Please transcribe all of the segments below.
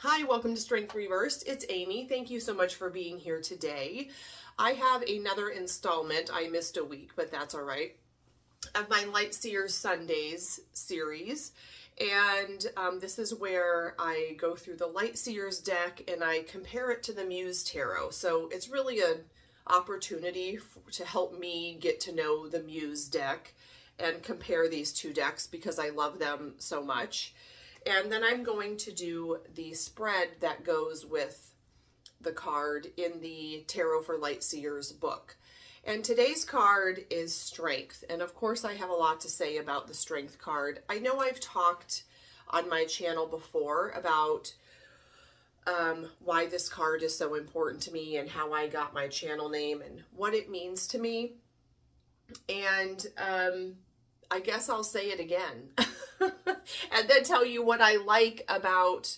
Hi, welcome to Strength Reversed. It's Amy. Thank you so much for being here today. I have another installment. I missed a week, but that's all right. Of my Light Seers Sundays series. And this is where I go through the Light Seers deck and I compare it to the Muse Tarot. So it's really an opportunity to help me get to know the Muse deck and compare these two decks because I love them so much. And then I'm going to do the spread that goes with the card in the Tarot for Light Seers book. And today's card is Strength. And of course, I have a lot to say about the Strength card. I know I've talked on my channel before about why this card is so important to me and how I got my channel name and what it means to me. And I guess I'll say it again. And then tell you what I like about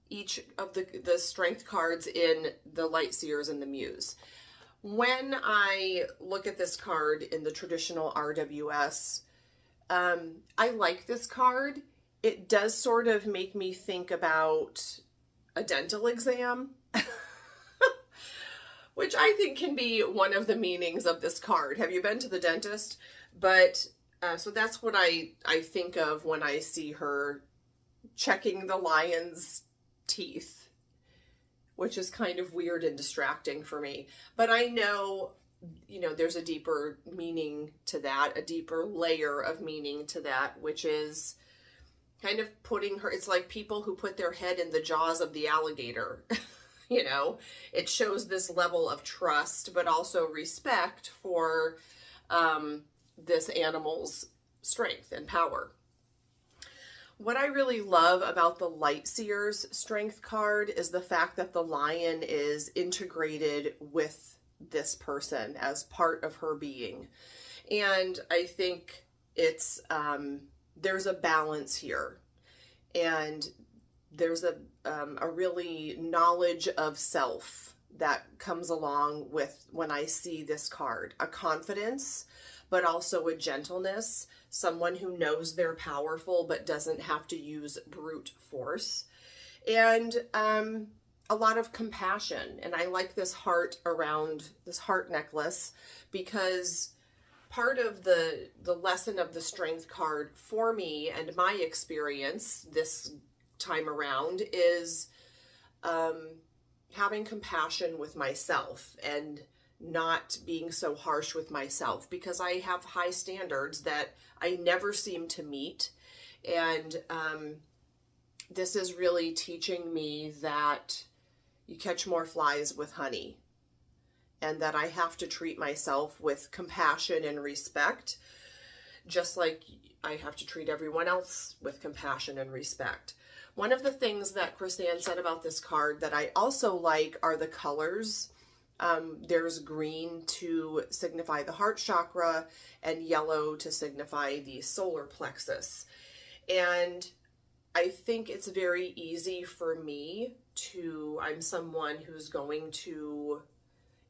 each of the Strength cards in the Light Seers and the Muse. When I look at this card in the traditional RWS, I like this card. It does sort of make me think about a dental exam, which I think can be one of the meanings of this card. Have you been to the dentist? But so that's what I think of when I see her checking the lion's teeth, which is kind of weird and distracting for me. But I know, there's a deeper meaning to that, a deeper layer of meaning to that, which is kind of putting her, it's like people who put their head in the jaws of the alligator. It shows this level of trust, but also respect for this animal's strength and power. What I really love about the Light Seers Strength card is the fact that the lion is integrated with this person as part of her being. And I think it's, there's a balance here. And there's a really knowledge of self that comes along with when I see this card. A confidence, but also a gentleness, someone who knows they're powerful but doesn't have to use brute force, and a lot of compassion. And I like this heart around this heart necklace because part of the lesson of the Strength card for me and my experience this time around is having compassion with myself and not being so harsh with myself, because I have high standards that I never seem to meet. And this is really teaching me that you catch more flies with honey, and that I have to treat myself with compassion and respect, just like I have to treat everyone else with compassion and respect. One of the things that Chris-Anne said about this card that I also like are the colors. There's green to signify the heart chakra and yellow to signify the solar plexus. And I think it's very easy for me I'm someone who's going to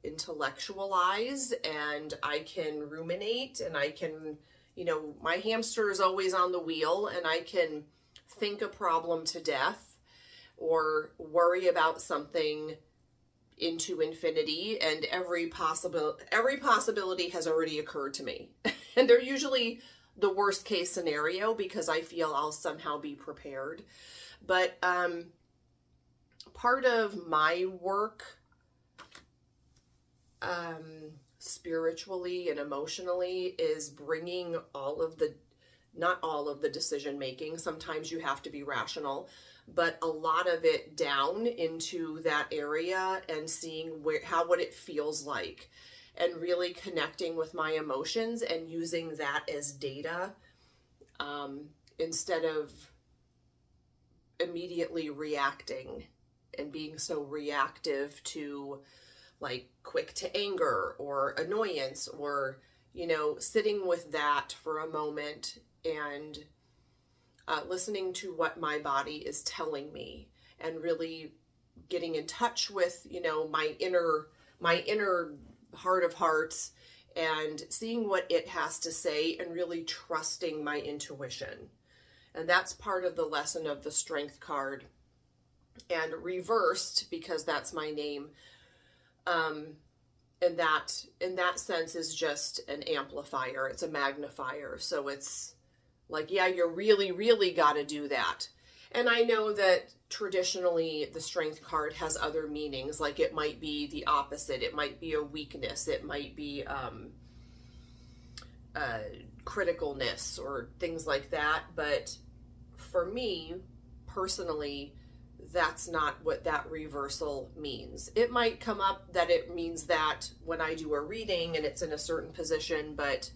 intellectualize, and I can ruminate, and I can, my hamster is always on the wheel, and I can think a problem to death or worry about something into infinity, and every possibility has already occurred to me. And they're usually the worst case scenario because I feel I'll somehow be prepared. But part of my work spiritually and emotionally is bringing not all of the decision making. Sometimes you have to be rational, but a lot of it down into that area and seeing what it feels like, and really connecting with my emotions and using that as data instead of immediately reacting and being so reactive to, like, quick to anger or annoyance, or sitting with that for a moment and listening to what my body is telling me, and really getting in touch with, my inner heart of hearts, and seeing what it has to say, and really trusting my intuition. And that's part of the lesson of the Strength card And reversed, because that's my name, in that sense is just an amplifier. It's a magnifier. So it's like, yeah, you really, really got to do that. And I know that traditionally the strength card has other meanings. Like it might be the opposite. It might be a weakness. It might be criticalness or things like that. But for me personally, that's not what that reversal means. It might come up that it means that when I do a reading and it's in a certain position, but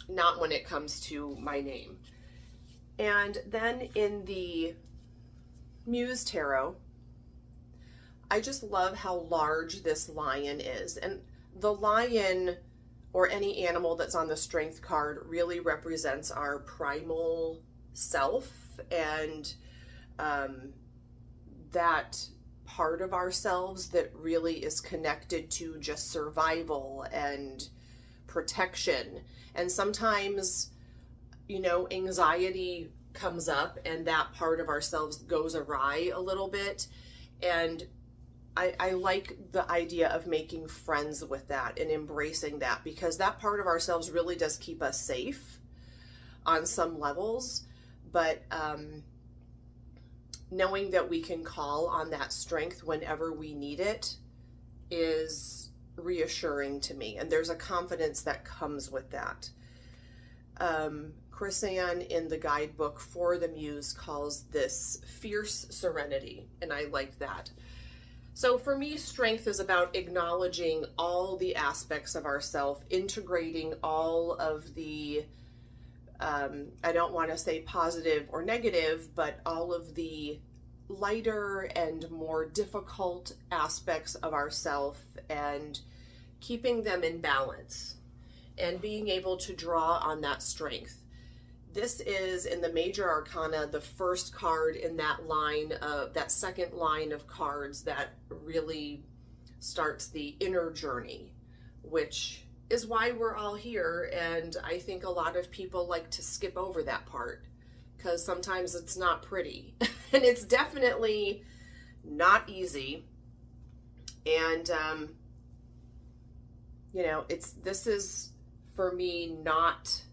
not when it comes to my name. And then in the Muse Tarot, I just love how large this lion is. And the lion, or any animal that's on the strength card, really represents our primal self, and that part of ourselves that really is connected to just survival and protection. And sometimes, you know, anxiety comes up and that part of ourselves goes awry a little bit. And I like the idea of making friends with that and embracing that, because that part of ourselves really does keep us safe on some levels. But knowing that we can call on that strength whenever we need it is reassuring to me. And there's a confidence that comes with that. Chris-Anne in the guidebook for the Muse calls this fierce serenity, and I like that. So for me, strength is about acknowledging all the aspects of ourself, integrating all of the, I don't want to say positive or negative, but all of the lighter and more difficult aspects of ourself, and keeping them in balance and being able to draw on that strength. This is, in the Major Arcana, the first card in that line, that second line of cards that really starts the inner journey, which is why we're all here. And I think a lot of people like to skip over that part because sometimes it's not pretty and it's definitely not easy. And, you know, this is for me not...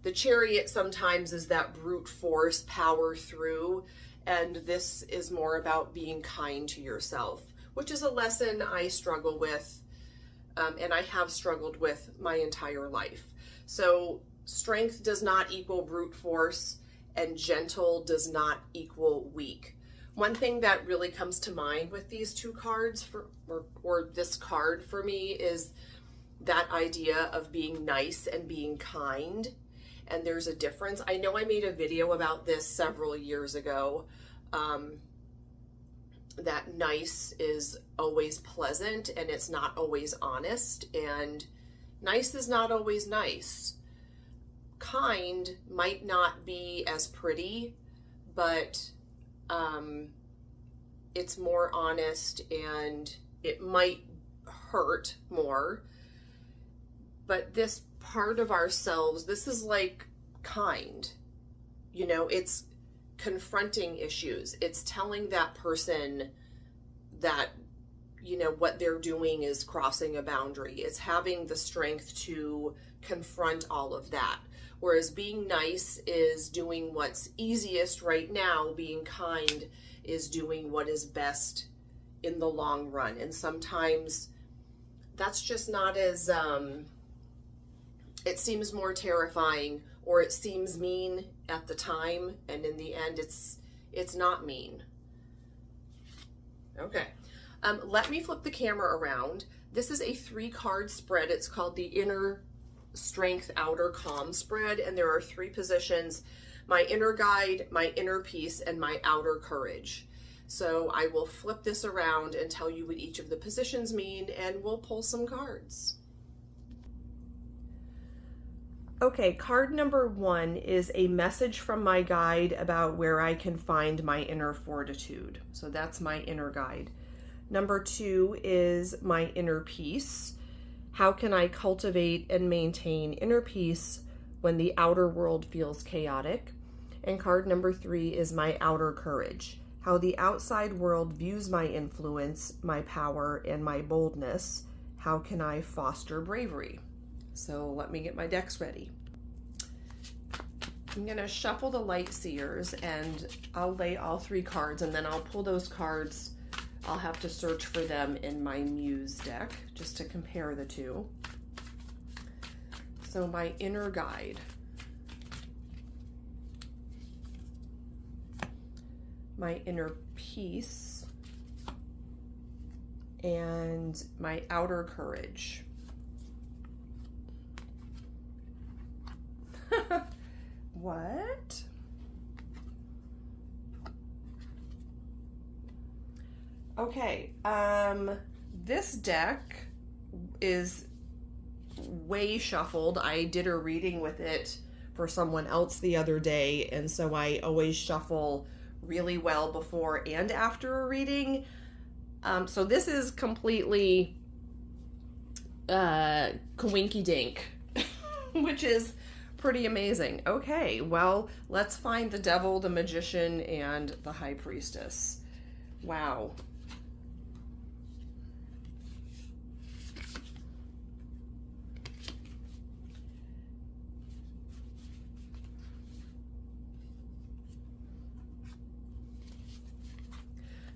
The Chariot sometimes is that brute force power through, and this is more about being kind to yourself, which is a lesson I struggle with, and I have struggled with my entire life. So strength does not equal brute force, and gentle does not equal weak. One thing that really comes to mind with these two cards, or this card for me, is that idea of being nice and being kind. And there's a difference. I know I made a video about this several years ago, that nice is always pleasant and it's not always honest, and nice is not always nice. Kind might not be as pretty, but it's more honest and it might hurt more. But this part of ourselves, this is like kind, you know, it's confronting issues. It's telling that person that, you know, what they're doing is crossing a boundary. It's having the strength to confront all of that. Whereas being nice is doing what's easiest right now. Being kind is doing what is best in the long run. And sometimes that's just not as, it seems more terrifying, or it seems mean at the time, and in the end it's not mean. Okay, let me flip the camera around. This is a 3-card spread. It's called the Inner Strength Outer Calm spread, and there are 3 positions: my inner guide, my inner peace, and my outer courage. So I will flip this around and tell you what each of the positions mean, and we'll pull some cards. Okay, card number 1 is a message from my guide about where I can find my inner fortitude. So that's my inner guide. Number 2 is my inner peace. How can I cultivate and maintain inner peace when the outer world feels chaotic? And card number 3 is my outer courage. How the outside world views my influence, my power, and my boldness. How can I foster bravery? So let me get my decks ready. I'm going to shuffle the Light Seers, and I'll lay all 3 cards, and then I'll pull those cards. I'll have to search for them in my Muse deck just to compare the two. So my inner guide. My inner peace. And my outer courage. What? Okay, this deck is way shuffled. I did a reading with it for someone else the other day, and so I always shuffle really well before and after a reading. So this is completely coinky dink, which is pretty amazing. Okay, well, let's find the Devil, the Magician, and the High Priestess. Wow.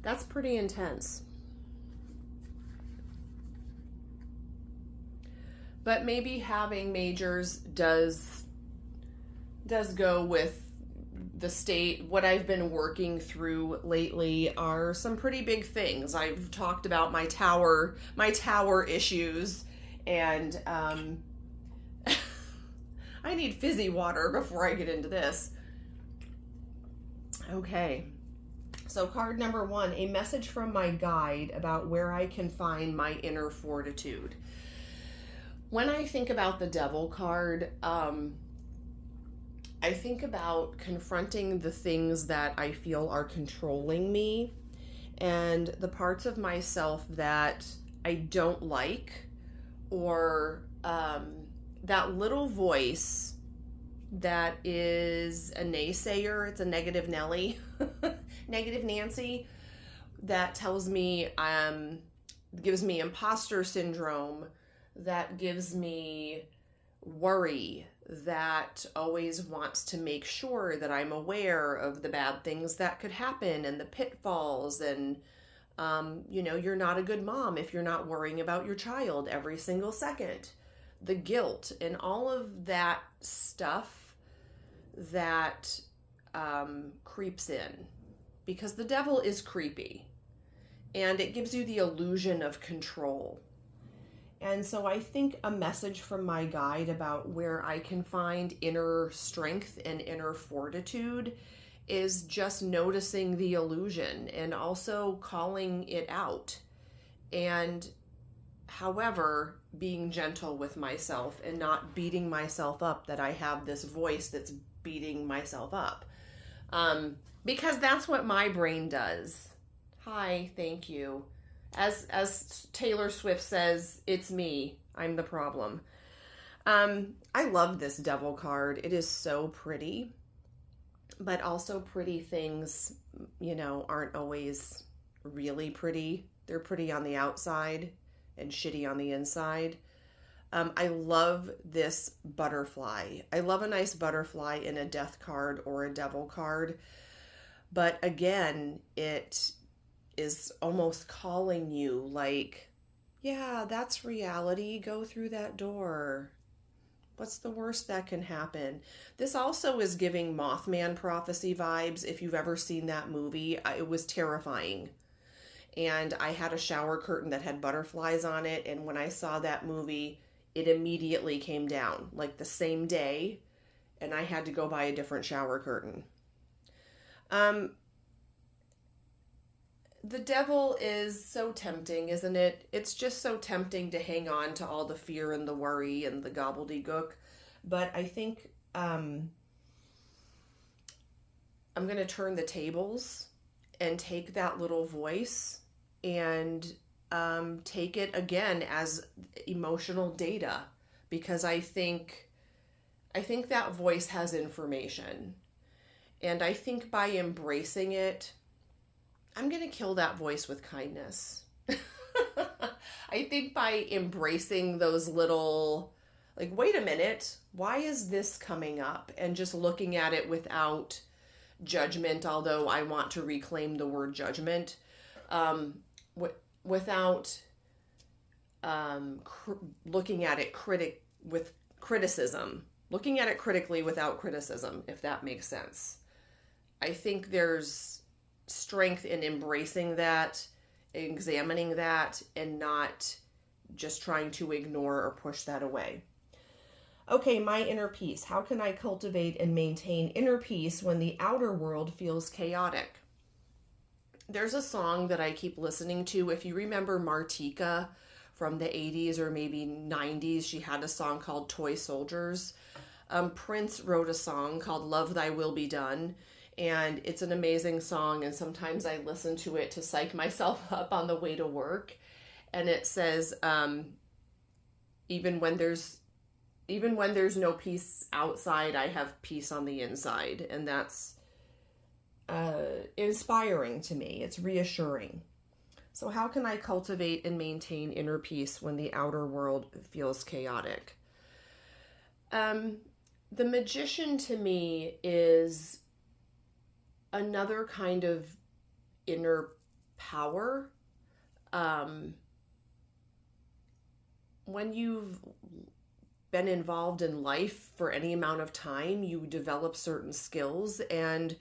That's pretty intense. But maybe having majors does go with the state. What I've been working through lately are some pretty big things. I've talked about my tower issues, and I need fizzy water before I get into this. Okay. So card number 1, a message from my guide about where I can find my inner fortitude. When I think about the Devil card, I think about confronting the things that I feel are controlling me and the parts of myself that I don't like, or that little voice that is a naysayer. It's a negative Nelly, negative Nancy, that tells me, gives me imposter syndrome, that gives me worry, that always wants to make sure that I'm aware of the bad things that could happen and the pitfalls, and you're not a good mom if you're not worrying about your child every single second. The guilt and all of that stuff that creeps in, because the Devil is creepy and it gives you the illusion of control. And so I think a message from my guide about where I can find inner strength and inner fortitude is just noticing the illusion and also calling it out. And however, being gentle with myself and not beating myself up that I have this voice that's beating myself up. Because that's what my brain does. Hi, thank you. As Taylor Swift says, it's me. I'm the problem. I love this Devil card. It is so pretty. But also pretty things, aren't always really pretty. They're pretty on the outside and shitty on the inside. I love this butterfly. I love a nice butterfly in a Death card or a Devil card. But again, it is almost calling you like, yeah, that's reality. Go through that door. What's the worst that can happen? This also is giving Mothman Prophecy vibes. If you've ever seen that movie, it was terrifying. And I had a shower curtain that had butterflies on it. And when I saw that movie, it immediately came down, like the same day. And I had to go buy a different shower curtain. The Devil is so tempting, isn't it? It's just so tempting to hang on to all the fear and the worry and the gobbledygook. But I think I'm going to turn the tables and take that little voice and take it again as emotional data, because I think that voice has information. And I think by embracing it, I'm going to kill that voice with kindness. I think by embracing those little, like, wait a minute, why is this coming up? And just looking at it without judgment, although I want to reclaim the word judgment, without looking at it with criticism, looking at it critically without criticism, if that makes sense. I think there's strength in embracing that, examining that, and not just trying to ignore or push that away. Okay, my inner peace. How can I cultivate and maintain inner peace when the outer world feels chaotic? There's a song that I keep listening to. If you remember Martika from the 80s or maybe 90s, she had a song called Toy Soldiers. Prince wrote a song called Love Thy Will Be Done, and it's an amazing song, and sometimes I listen to it to psych myself up on the way to work. And it says, even when there's no peace outside, I have peace on the inside. And that's inspiring to me. It's reassuring. So how can I cultivate and maintain inner peace when the outer world feels chaotic? The Magician to me is another kind of inner power. When you've been involved in life for any amount of time, you develop certain skills, and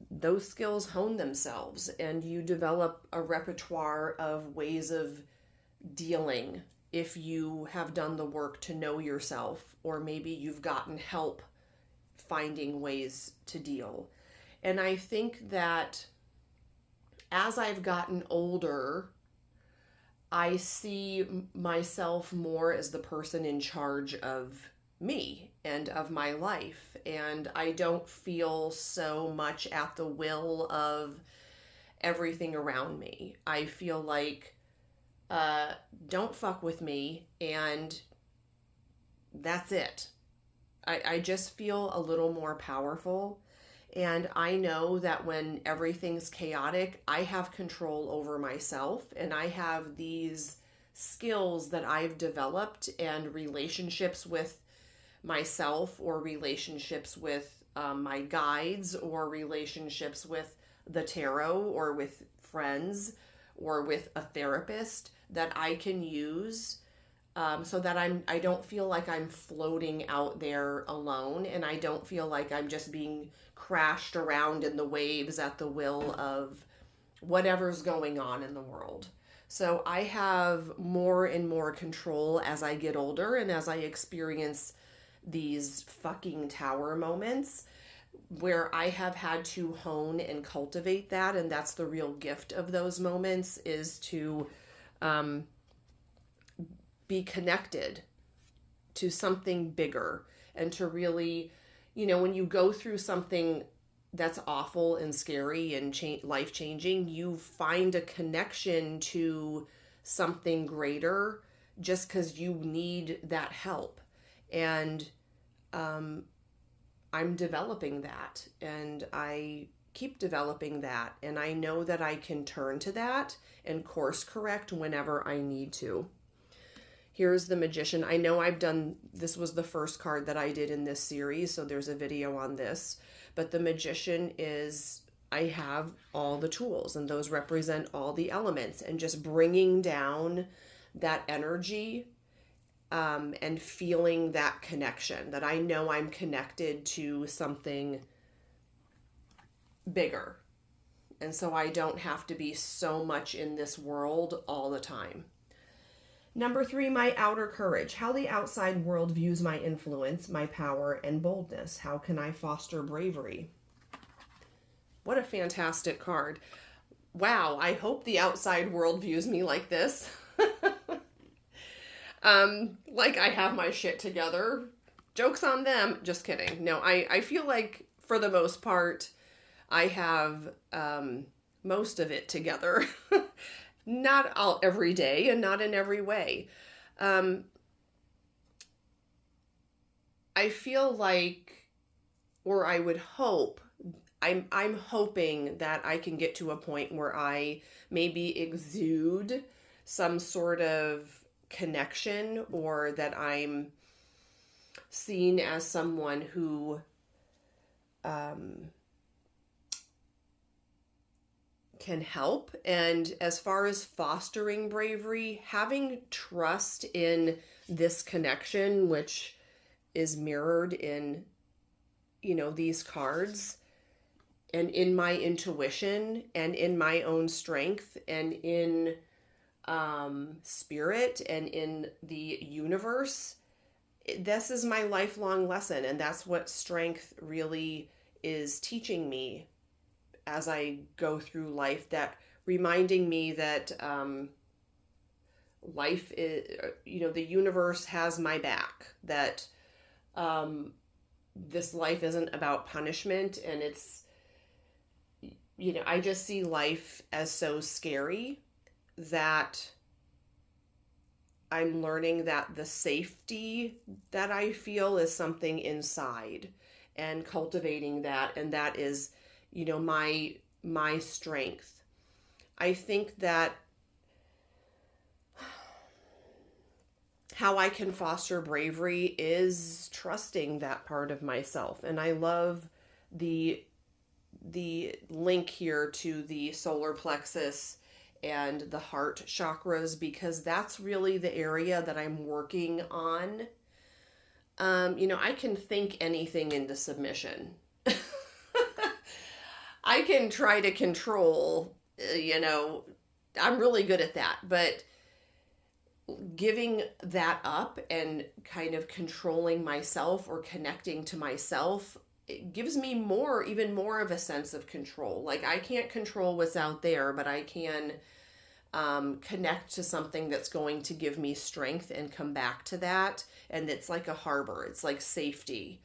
those skills hone themselves, and you develop a repertoire of ways of dealing if you have done the work to know yourself, or maybe you've gotten help finding ways to deal. And I think that as I've gotten older, I see myself more as the person in charge of me and of my life. And I don't feel so much at the will of everything around me. I feel like, don't fuck with me, and that's it. I just feel a little more powerful. And I know that when everything's chaotic, I have control over myself, and I have these skills that I've developed and relationships with myself, or relationships with my guides, or relationships with the tarot, or with friends, or with a therapist that I can use so that I don't feel like I'm floating out there alone, and I don't feel like I'm just being crashed around in the waves at the will of whatever's going on in the world. So I have more and more control as I get older, and as I experience these fucking tower moments where I have had to hone and cultivate that. And that's the real gift of those moments, is to be connected to something bigger, and to really, when you go through something that's awful and scary and life-changing, you find a connection to something greater just because you need that help. And I'm developing that, and I keep developing that, and I know that I can turn to that and course correct whenever I need to. Here's the Magician. I know this was the first card that I did in this series, so there's a video on this. But the Magician is, I have all the tools, and those represent all the elements, and just bringing down that energy and feeling that connection, that I know I'm connected to something bigger. And so I don't have to be so much in this world all the time. Number 3, my outer courage. How the outside world views my influence, my power, and boldness. How can I foster bravery? What a fantastic card. Wow, I hope the outside world views me like this. Like I have my shit together. Joke's on them. Just kidding. No, I feel like for the most part, I have most of it together. Not all every day, and not in every way. I feel like or I would hope, I'm hoping that I can get to a point where I maybe exude some sort of connection, or that I'm seen as someone who can help. And as far as fostering bravery, having trust in this connection, which is mirrored in, these cards, and in my intuition, and in my own strength, and in spirit, and in the universe. This is my lifelong lesson, and that's what strength really is teaching me as I go through life, that reminding me that life is, the universe has my back, that this life isn't about punishment, and it's, I just see life as so scary that I'm learning that the safety that I feel is something inside, and cultivating that, and that is, my strength. I think that how I can foster bravery is trusting that part of myself. And I love the link here to the solar plexus and the heart chakras, because that's really the area that I'm working on. I can think anything into submission. I can try to control, I'm really good at that, but giving that up and kind of controlling myself, or connecting to myself, it gives me even more of a sense of control. Like, I can't control what's out there, but I can connect to something that's going to give me strength and come back to that. And it's like a harbor. It's like safety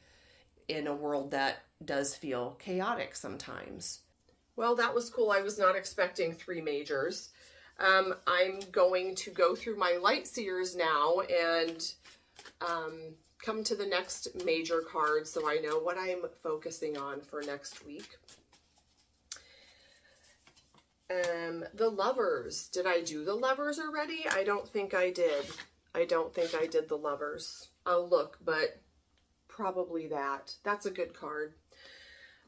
in a world that does feel chaotic sometimes. Well, that was cool. I was not expecting 3 majors. I'm going to go through my light seers now and come to the next major card, so I know what I'm focusing on for next week. The Lovers. Did I do the Lovers already? I don't think I did. I don't think I did the Lovers. I'll look, but probably that. That's a good card.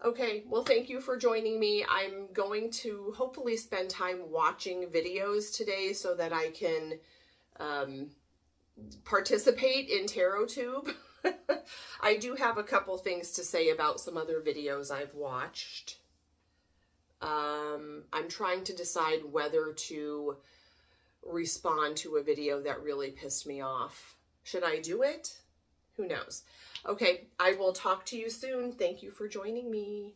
Okay, well, thank you for joining me. I'm going to hopefully spend time watching videos today so that I can participate in TarotTube. I do have a couple things to say about some other videos I've watched. I'm trying to decide whether to respond to a video that really pissed me off. Should I do it? Who knows? Okay, I will talk to you soon. Thank you for joining me.